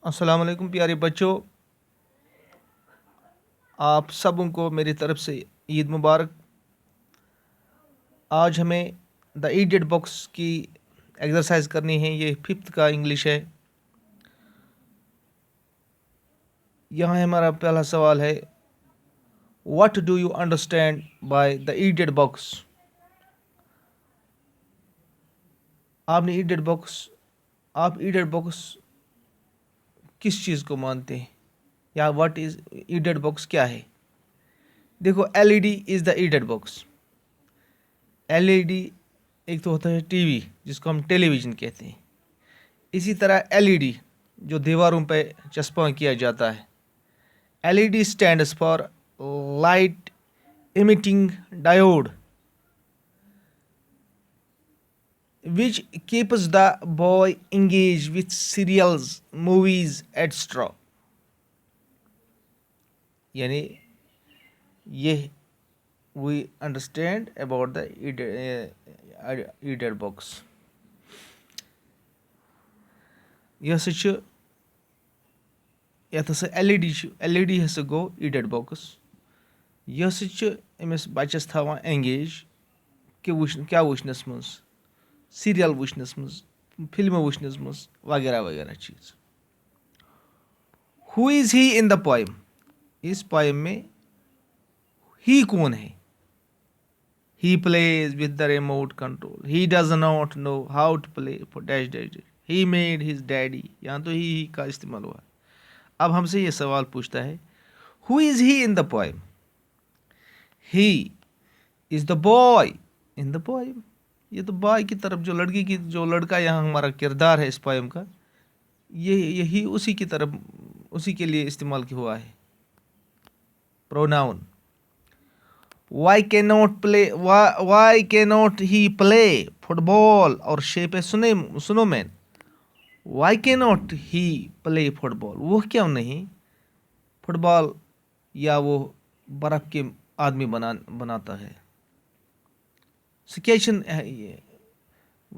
अस्सलाम वालेकुम प्यारे बच्चों, आप सबों को मेरी तरफ से ईद मुबारक। आज हमें द ईडियट बॉक्स की एक्सरसाइज करनी है। ये 5th का इंग्लिश है। यहाँ हमारा पहला सवाल है, what do you understand by the idiot box. आप ईडियट बॉक्स किस चीज़ को मानते हैं, या व्हाट इज ईडियट बॉक्स क्या है। देखो, LED is the idiot box. LED एक तो होता है टीवी, जिसको हम टेलीविज़न कहते हैं। इसी तरह एलईडी जो दीवारों पे चस्पा किया जाता है। LED stands for light emitting diode, which keeps the boy engaged with serials, movies, etc. यानी ये we understand about the idiot box. यह छ यथ हसा एलईडी हसा गो इडियट बॉक्स। यह छ अमिस बच्चस थवान एंगेज क्या वुचनस मज, सीरियल वुचनस मज, फिल्म वुचनस मज, वगैरह वगैरह चीज़। Who is he in the poem. इस पोएम में ही कौन है। He plays with the remote control, he does not know how to play for dash dash dash, he made his daddy. यहाँ तो ही का इस्तेमाल हुआ। अब हमसे ये सवाल पूछता है, who is he in the poem. He is the boy in the poem. ये तो बॉय की तरफ, जो लड़का यहाँ हमारा किरदार है इस पोएम का, यही उसी की तरफ, उसी के लिए इस्तेमाल हुआ है प्रोनाउन। वाई कैनॉट ही प्ले फुटबॉल और shape a snowman. Y cannot he play football, वो क्यों नहीं फुटबॉल या वो बर्फ के आदमी बनाता है।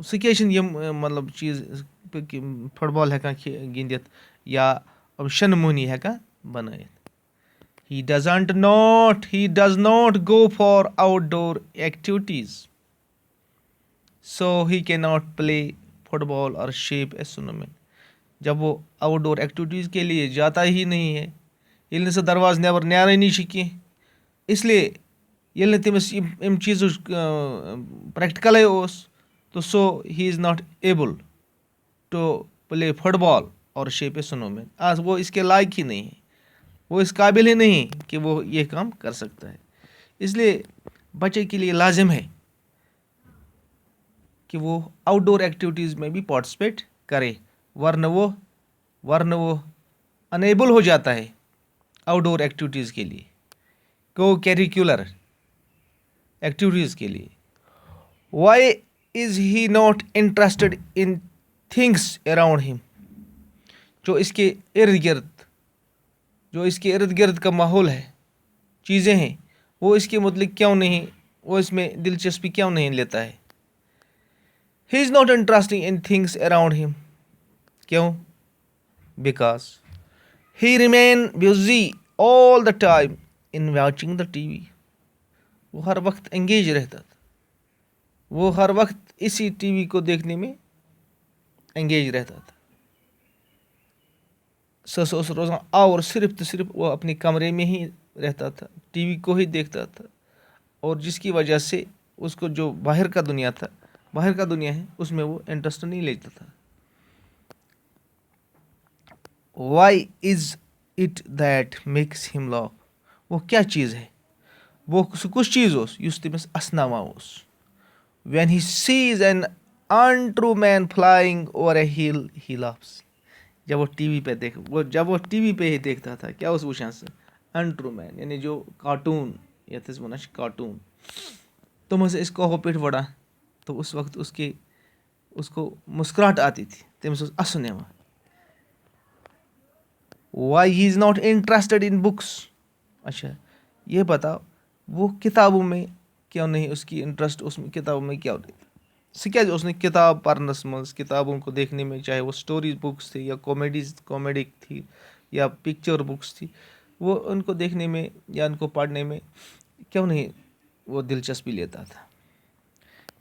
सिकेशन यम मतलब चीज़ फुटबॉल हेकान गिंदित या अब शनमुनी हेकान बनाइत। He does not go for outdoor activities, so he cannot play football or shape a snowman. जब वो आउटडोर एक्टिविटीज़ के लिए जाता ही नहीं है, ये से दरवाज नेबर न्यारे नहीं की, इसलिए ये तमिस इन चीज़ प्रैक्टिकल तो so he is not able to play football और शेप ए स्नोमैन। आज वो इसके लायक ही नहीं है, वो इस काबिल ही नहीं कि वो ये काम कर सकता है। इसलिए बच्चे के लिए लाजिम है कि वो आउटडोर एक्टिविटीज़ में भी पार्टिसिपेट करे, वरना वो अनेबल हो जाता है आउटडोर एक्टिविटीज़ के लिए, को करिकुलर एक्टिविटीज़ के लिए। Why is he not interested in things around him. जो इसके इर्द गिर्द का माहौल है, चीज़ें हैं, वो इसके मुतलिक क्यों नहीं, वो इसमें दिलचस्पी क्यों नहीं लेता है। He is not interesting in things around him. क्यों? Because he remain busy all the time in watching the TV. वो हर वक्त एंगेज रहता था, वो हर वक्त इसी टीवी को देखने में एंगेज रहता था। सस रोज़ान और सिर्फ तो सिर्फ वो अपने कमरे में ही रहता था, टीवी को ही देखता था, और जिसकी वजह से उसको जो बाहर का दुनिया है उसमें वो इंटरेस्ट नहीं लेता था। Why is it that makes him love. वो क्या चीज़ है, वो कुछ चीज़ उस तमिस असनावा। When he sees an untrue man flying over a hill he loves. जब वो टीवी पे ही देखता था, क्या उस वुचान से अनट्रू मैन, यानी जो कार्टून यथ वन कार्टून तुम इसको हो पे वड़ा, तो उस वक्त उसको मुस्कुराहट आती थी, तमिस असन यवान। Why he is not interested in books. अच्छा, ये बताओ वो किताबों में क्यों नहीं, उसकी इंटरेस्ट उसमें किताबों में क्यों नहीं। सह क्या उसने किताब पढ़नस मज, किताबों को देखने में, चाहे वो स्टोरीज बुक्स थी या कॉमेडी थी या पिक्चर बुक्स थी, वो उनको देखने में या उनको पढ़ने में क्यों नहीं वो दिलचस्पी लेता था.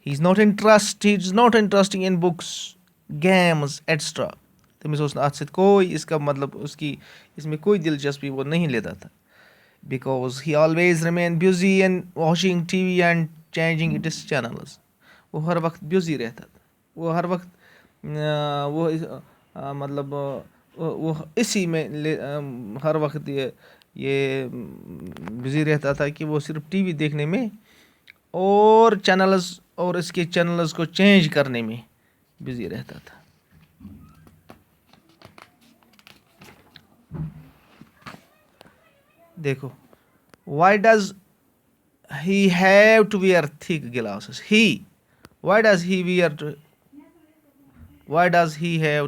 He is not interesting in books, games extra. तमिस उस अत सत कोई इसका मतलब उसकी इसमें कोई दिलचस्पी वो नहीं लेता था. Because he always remained busy and watching TV and changing its channels. वो हर वक्त बिजी रहता था, वो हर वक्त मतलब वो इसी में हर वक्त ये बिजी रहता था कि वो सिर्फ टीवी देखने में और चैनल्स और इसके चैनल्स को चेंज करने में बिजी रहता था. देखो, why does he have to wear thick glasses? Why does he have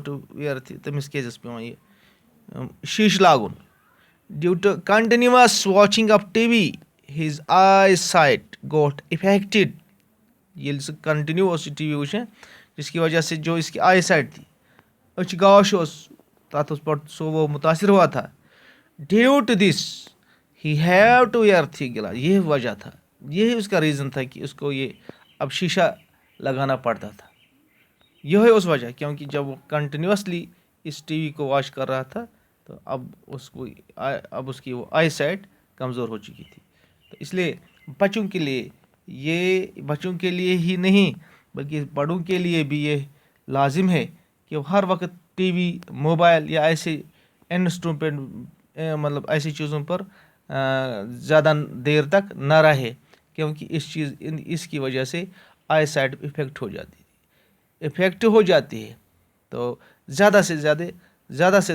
to wear thick? तमिस केजस पेवन ये शीश लागुन. Due to continuous watching of TV, his eyesight got affected. ये कंटिन्यू उस टीवी वुचन जिसकी वजह से जो इसकी आई साइट थी अच गाश तथ पर सो वो मुतासर हुआ था. Due to this he have to wear thick glass. ये वजह था, यही उसका रीज़न था कि उसको ये अब शीशा लगाना पड़ता था. यह है उस वजह, क्योंकि जब वो कंटिन्यूसली इस टीवी को वॉच कर रहा था तो अब उसकी वो आई साइट कमज़ोर हो चुकी थी. तो इसलिए बच्चों के लिए ही नहीं बल्कि बड़ों के लिए भी ये लाजिम है कि वो हर वक्त टीवी, मोबाइल या ऐसे इंस्ट्रूमेंट मतलब ऐसी चीज़ों पर ज़्यादा देर तक ना रहे, क्योंकि इसकी वजह से आई साइट इफ़ेक्ट हो जाती है. तो ज़्यादा से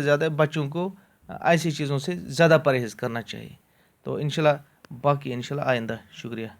ज़्यादा बच्चों को ऐसी चीज़ों से ज़्यादा परहेज़ करना चाहिए. तो इंशाल्लाह बाकी इंशाल्लाह आइंदा. शुक्रिया.